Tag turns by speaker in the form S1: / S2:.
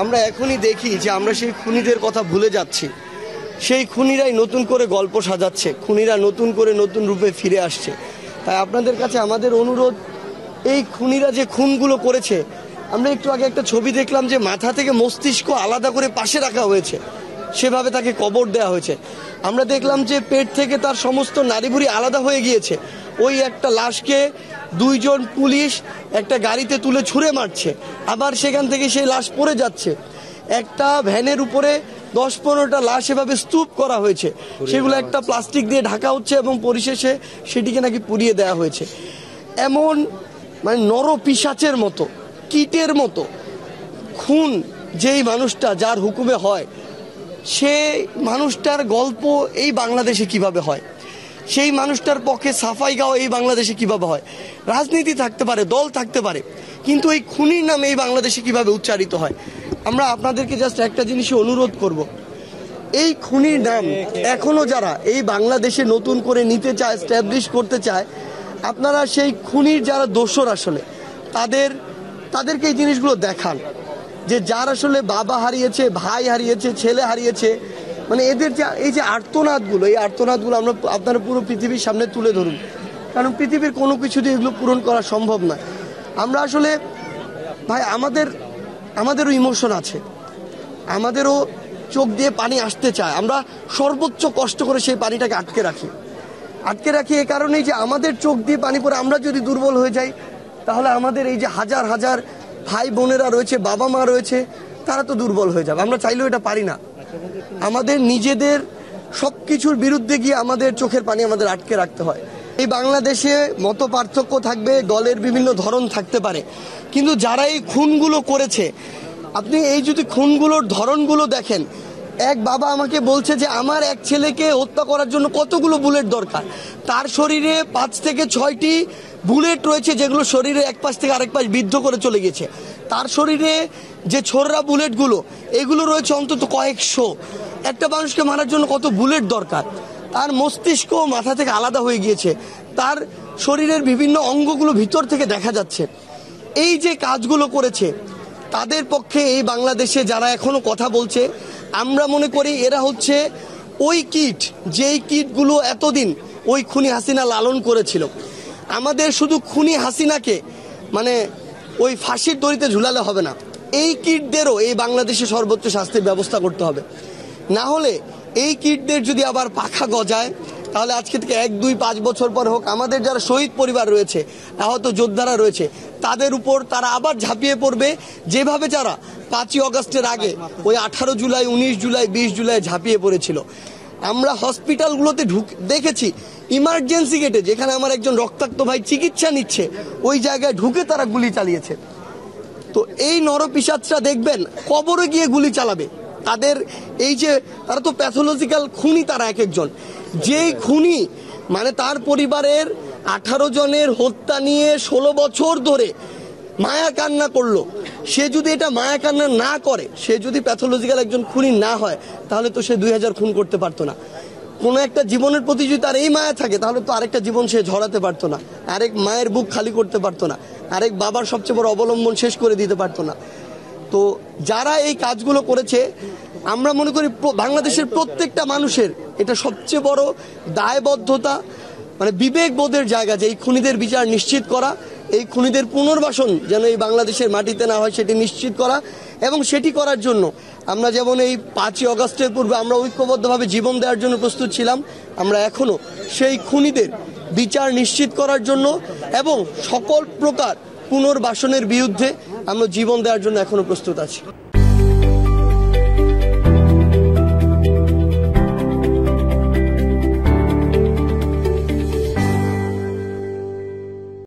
S1: আমরা এখনই দেখি যে আমরা সেই খুনিদের কথা ভুলে যাচ্ছি। সেই খুনিরাই নতুন করে গল্প সাজাচ্ছে, খুনিরা নতুন করে নতুন রূপে ফিরে আসছে। তাই আপনাদের কাছে আমাদের অনুরোধ, এই খুনিরা যে খুনগুলো করেছে, আমরা একটু আগে একটা ছবি দেখলাম যে মাথা থেকে মস্তিষ্ক আলাদা করে পাশে রাখা হয়েছে, সেভাবে তাকে কবর দেওয়া হয়েছে। আমরা দেখলাম যে পেট থেকে তার সমস্ত নাড়িভুড়ি আলাদা হয়ে গিয়েছে। ওই একটা লাশকে দুইজন পুলিশ একটা গাড়িতে তুলে ছুঁড়ে মারছে, আবার সেখান থেকে সেই লাশ পড়ে যাচ্ছে। একটা ভ্যানের উপরে 10-15টা লাশ এভাবে স্তূপ করা হয়েছে, সেগুলো একটা প্লাস্টিক দিয়ে ঢাকা হচ্ছে এবং পরিশেষে সেটিকে নাকি পুড়িয়ে দেওয়া হয়েছে। এমন মানে নরপিশাচের মতো, কীটের মতো খুন যেই মানুষটা যার হুকুমে হয়, সেই মানুষটার গল্প এই বাংলাদেশে কিভাবে হয়? সেই মানুষটার পক্ষে সাফাই গাওয়া এই বাংলাদেশে কিভাবে হয়? রাজনীতি থাকতে পারে, দল থাকতে পারে, কিন্তু এই খুনির নাম এই বাংলাদেশে কিভাবে উচ্চারিত হয়? আমরা আপনাদেরকে জাস্ট একটা জিনিসই অনুরোধ করব, এই খুনির নাম এখনো যারা এই বাংলাদেশে নতুন করে নিতে চায়, স্ট্যাবলিশ করতে চায়, আপনারা সেই খুনির যারা দোসর আসলে তাদেরকে এই জিনিসগুলো দেখান, যে যার আসলে বাবা হারিয়েছে, ভাই হারিয়েছে, ছেলে হারিয়েছে, মানে এদের যে এই যে আর্তনাদগুলো, এই আর্তনাদগুলো আমরা আপনারা পুরো পৃথিবীর সামনে তুলে ধরুন, কারণ পৃথিবীর কোনো কিছু দিয়ে এগুলো পূরণ করা সম্ভব নয়। আমরা আসলে ভাই আমাদেরও ইমোশন আছে, আমাদেরও চোখ দিয়ে পানি আসতে চায়, আমরা সর্বোচ্চ কষ্ট করে সেই পানিটাকে আটকে রাখি এ কারণেই যে আমাদের চোখ দিয়ে পানি পড়ে আমরা যদি দুর্বল হয়ে যাই, তাহলে আমাদের এই যে হাজার হাজার ভাই বোনেরা রয়েছে, বাবা মা রয়েছে, তারা তো দুর্বল হয়ে যাবে। আমরা চাইলেও এটা পারি না। আমাদের নিজেদের সবকিছুর বিরুদ্ধে গিয়ে আমাদের চোখের পানি আমাদের আটকে রাখতে হয়। এই বাংলাদেশে মত পার্থক্য থাকবে, দলের বিভিন্ন ধরন থাকতে পারে, কিন্তু যারা এই খুনগুলো করেছে, আপনি এই যদি খুনগুলোর ধরনগুলো দেখেন, এক বাবা আমাকে বলছে যে আমার এক ছেলেকে হত্যা করার জন্য কতগুলো বুলেট দরকার। তার শরীরে 5 থেকে 6টি বুলেট রয়েছে, যেগুলো শরীরে এক পাশ থেকে আরেক পাশ বিদ্ধ করে চলে গেছে। তার শরীরে যে ছোড়রা বুলেটগুলো, এগুলো রয়েছে অন্তত কয়েকশো। একটা মানুষকে মারার জন্য কত বুলেট দরকার? তার মস্তিষ্ক মাথা থেকে আলাদা হয়ে গিয়েছে, তার শরীরের বিভিন্ন অঙ্গগুলো ভিতর থেকে দেখা যাচ্ছে। এই যে কাজগুলো করেছে, তাদের পক্ষে এই বাংলাদেশে যারা এখনো কথা বলছে, আমরা মনে করি এরা হচ্ছে ওই কীট, যেই কীটগুলো এতদিন ওই খুনি হাসিনা লালন করেছিল। আমাদের শুধু খুনি হাসিনাকে মানে ওই ফাঁসির দড়িতে ঝুলালে হবে না, এই কীটদেরও এই বাংলাদেশে সর্বোচ্চ শাস্তির ব্যবস্থা করতে হবে। না হলে এই কীটদের যদি আবার পাখা গজায়, তাহলে আজকে থেকে 1, 2, 5 বছর পর হোক, আমাদের যারা শহীদ পরিবার রয়েছে, আহত যোদ্ধারা রয়েছে, তাদের উপর তারা আবার ঝাঁপিয়ে পড়বে, যেভাবে যারা 5ই অগস্টের আগে ওই 18 জুলাই, 19 জুলাই, 20 জুলাই ঝাঁপিয়ে পড়েছিল। আমরা হসপিটালগুলোতে দেখেছি, ইমার্জেন্সি গেটে যেখানে আমার একজন রক্তাক্ত ভাই চিকিৎসা নিচ্ছে, ওই জায়গায় ঢুকে তারা গুলি চালিয়েছে। তো এই নরপিশাচরা দেখবেন কবরে গিয়ে গুলি চালাবে। তাদের এই যে তারা তো প্যাথোলজিক্যাল খুনি, তারা এক একজন। যেই খুনি মানে তার পরিবারের 18 জনের হত্যা নিয়ে 16 বছর ধরে মায়া কান্না করলো, সে যদি এটা মায়া কান্না না করে, সে যদি প্যাথোলজিক্যাল একজন খুনি না হয়, তাহলে তো সে 2000 খুন করতে পারতো না। কোনো একটা জীবনের প্রতি যদি তার এই মায়া থাকে, তাহলে তো আরেকটা জীবন সে ঝরাতে পারতো না, আরেক মায়ের বুক খালি করতে পারতো না, আরেক বাবার সবচেয়ে বড় অবলম্বন শেষ করে দিতে পারতো না। তো যারা এই কাজগুলো করেছে, আমরা মনে করি বাংলাদেশের প্রত্যেকটা মানুষের এটা সবচেয়ে বড় দায়বদ্ধতা, মানে বিবেকবোধের জায়গা, যে এই খুনিদের বিচার নিশ্চিত করা, এই খুনিদের পুনর্বাসন যেন এই বাংলাদেশের মাটিতে না হয় সেটি নিশ্চিত করা। এবং সেটি করার জন্য আমরা যেমন এই 5ই অগস্টের পূর্বে আমরা ঐক্যবদ্ধভাবে জীবন দেওয়ার জন্য প্রস্তুত ছিলাম, আমরা এখনো সেই খুনিদের বিচার নিশ্চিত করার জন্য এবং সকল প্রকার পুনর্বাসনের বিরুদ্ধে আমরা জীবন দেওয়ার জন্য এখনো প্রস্তুত আছি।